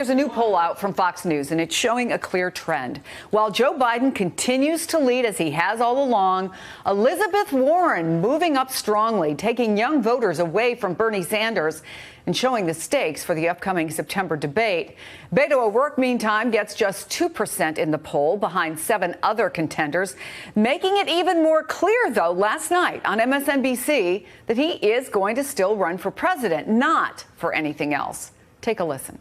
There's a new poll out from Fox News, and it's showing a clear trend. While Joe Biden continues to lead as he has all along, Elizabeth Warren moving up strongly, taking young voters away from Bernie Sanders and showing the stakes for the upcoming September debate. Beto O'Rourke, meantime, gets just 2% in the poll behind 7 other contenders, making it even more clear, though, last night on MSNBC that he is going to still run for president, not for anything else. Take a listen.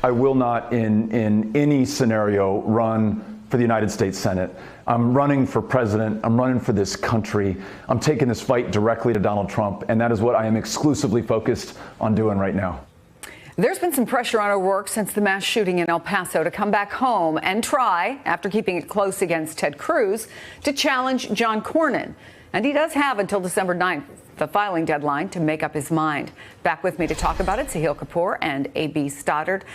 I will not in any scenario run for the United States Senate. I'm running for president. I'm running for this country. I'm taking this fight directly to Donald Trump, and that is what I am exclusively focused on doing right now. There's been some pressure on O'Rourke since the mass shooting in El Paso to come back home and try, after keeping it close against Ted Cruz, to challenge John Cornyn. And he does have until December 9th, the filing deadline, to make up his mind. Back with me to talk about it, Sahil Kapoor and A.B. Stoddard.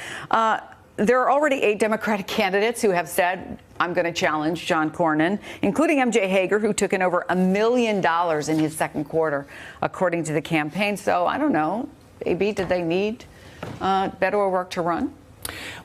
There are already 8 Democratic candidates who have said, I'm going to challenge John Cornyn, including M.J. Hager, who took in over $1 million in his second quarter, according to the campaign. So I don't know, A.B., did they need Beto O'Rourke to run?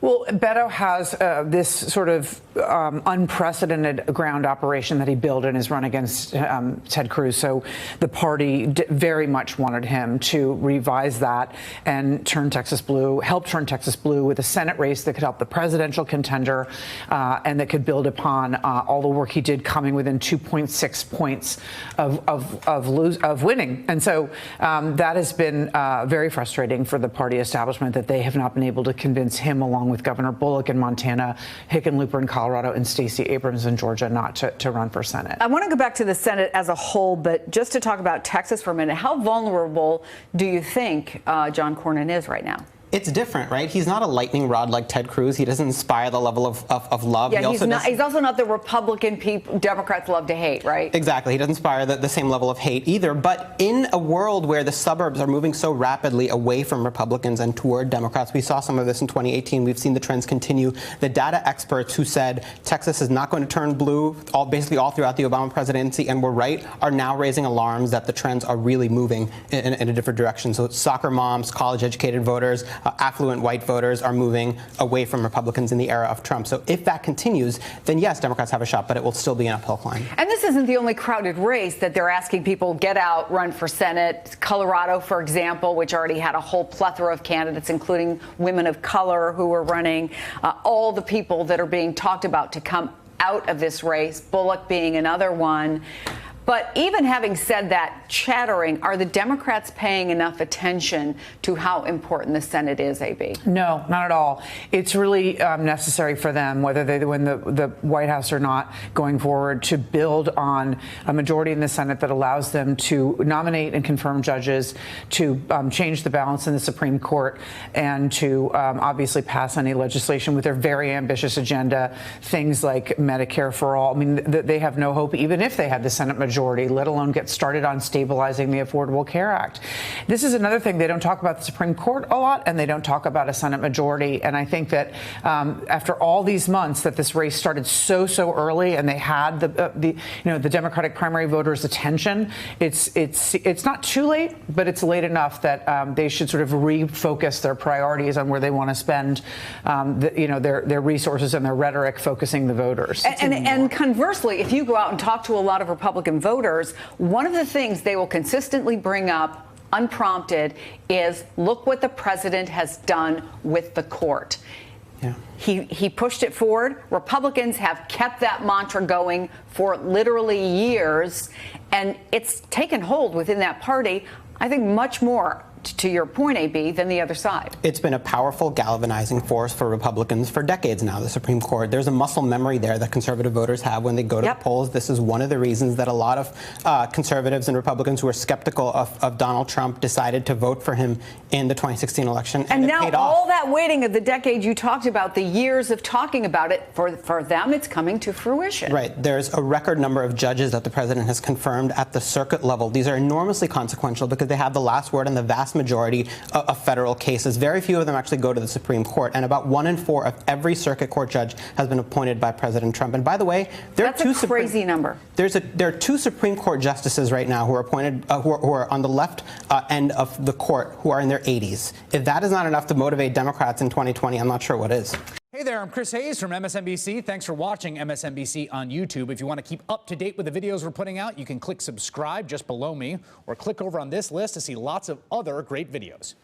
Well, Beto has this sort of unprecedented ground operation that he built in his run against Ted Cruz. So the party very much wanted him to revise that and turn Texas blue, help turn Texas blue with a Senate race that could help the presidential contender and that could build upon all the work he did, coming within 2.6 points of winning. And so that has been very frustrating for the party establishment, that they have not been able to convince him, along with Governor Bullock in Montana, Hickenlooper in Colorado, and Stacey Abrams in Georgia, not to run for Senate. I want to go back to the Senate as a whole, but just to talk about Texas for a minute, how vulnerable do you think John Cornyn is right now? It's different, right? He's not a lightning rod like Ted Cruz. He doesn't inspire the level of love. Yeah, he's also not the Republican people Democrats love to hate, right? Exactly. He doesn't inspire the same level of hate either. But in a world where the suburbs are moving so rapidly away from Republicans and toward Democrats, we saw some of this in 2018. We've seen the trends continue. The data experts who said Texas is not going to turn blue basically all throughout the Obama presidency, and were right, are now raising alarms that the trends are really moving in a different direction. So soccer moms, college-educated voters, affluent white voters are moving away from Republicans in the era of Trump. So if that continues, then yes, Democrats have a shot, but it will still be an uphill climb. And this isn't the only crowded race that they're asking people get out, run for Senate. Colorado, for example, which already had a whole plethora of candidates, including women of color who were running. All the people that are being talked about to come out of this race, Bullock being another one. But even having said that, chattering, are the Democrats paying enough attention to how important the Senate is, A.B.? No, not at all. It's really necessary for them, whether they win the White House or not, going forward, to build on a majority in the Senate that allows them to nominate and confirm judges, to change the balance in the Supreme Court, and to obviously pass any legislation with their very ambitious agenda, things like Medicare for all. I mean, they have no hope, even if they had the Senate majority, let alone get started on stabilizing the Affordable Care Act. This is another thing. They don't talk about the Supreme Court a lot, and they don't talk about a Senate majority. And I think that after all these months that this race started so early, and they had the Democratic primary voters' attention, it's not too late, but it's late enough that they should sort of refocus their priorities on where they want to spend their resources and their rhetoric, focusing the voters. And conversely, if you go out and talk to a lot of Republican voters, one of the things they will consistently bring up unprompted is, look what the president has done with the court. Yeah. He pushed it forward. Republicans have kept that mantra going for literally years, and it's taken hold within that party, I think, much more, to your point, A.B., than the other side. It's been a powerful galvanizing force for Republicans for decades now, the Supreme Court. There's a muscle memory there that conservative voters have when they go to the polls. This is one of the reasons that a lot of conservatives and Republicans who are skeptical of Donald Trump decided to vote for him in the 2016 election. And now all that waiting of the decade you talked about, the years of talking about it, for them, it's coming to fruition. Right. There's a record number of judges that the president has confirmed at the circuit level. These are enormously consequential because they have the last word on the vast vast majority of federal cases. Very few of them actually go to the Supreme Court, and about 1 in 4 of every circuit court judge has been appointed by President Trump. And by the way, that's a crazy number. There are 2 Supreme Court justices right now who are appointed, who are on the left end of the court, who are in their 80s. If that is not enough to motivate Democrats in 2020, I'm not sure what is. Hey there, I'm Chris Hayes from MSNBC. Thanks for watching MSNBC on YouTube. If you want to keep up to date with the videos we're putting out, you can click subscribe just below me or click over on this list to see lots of other great videos.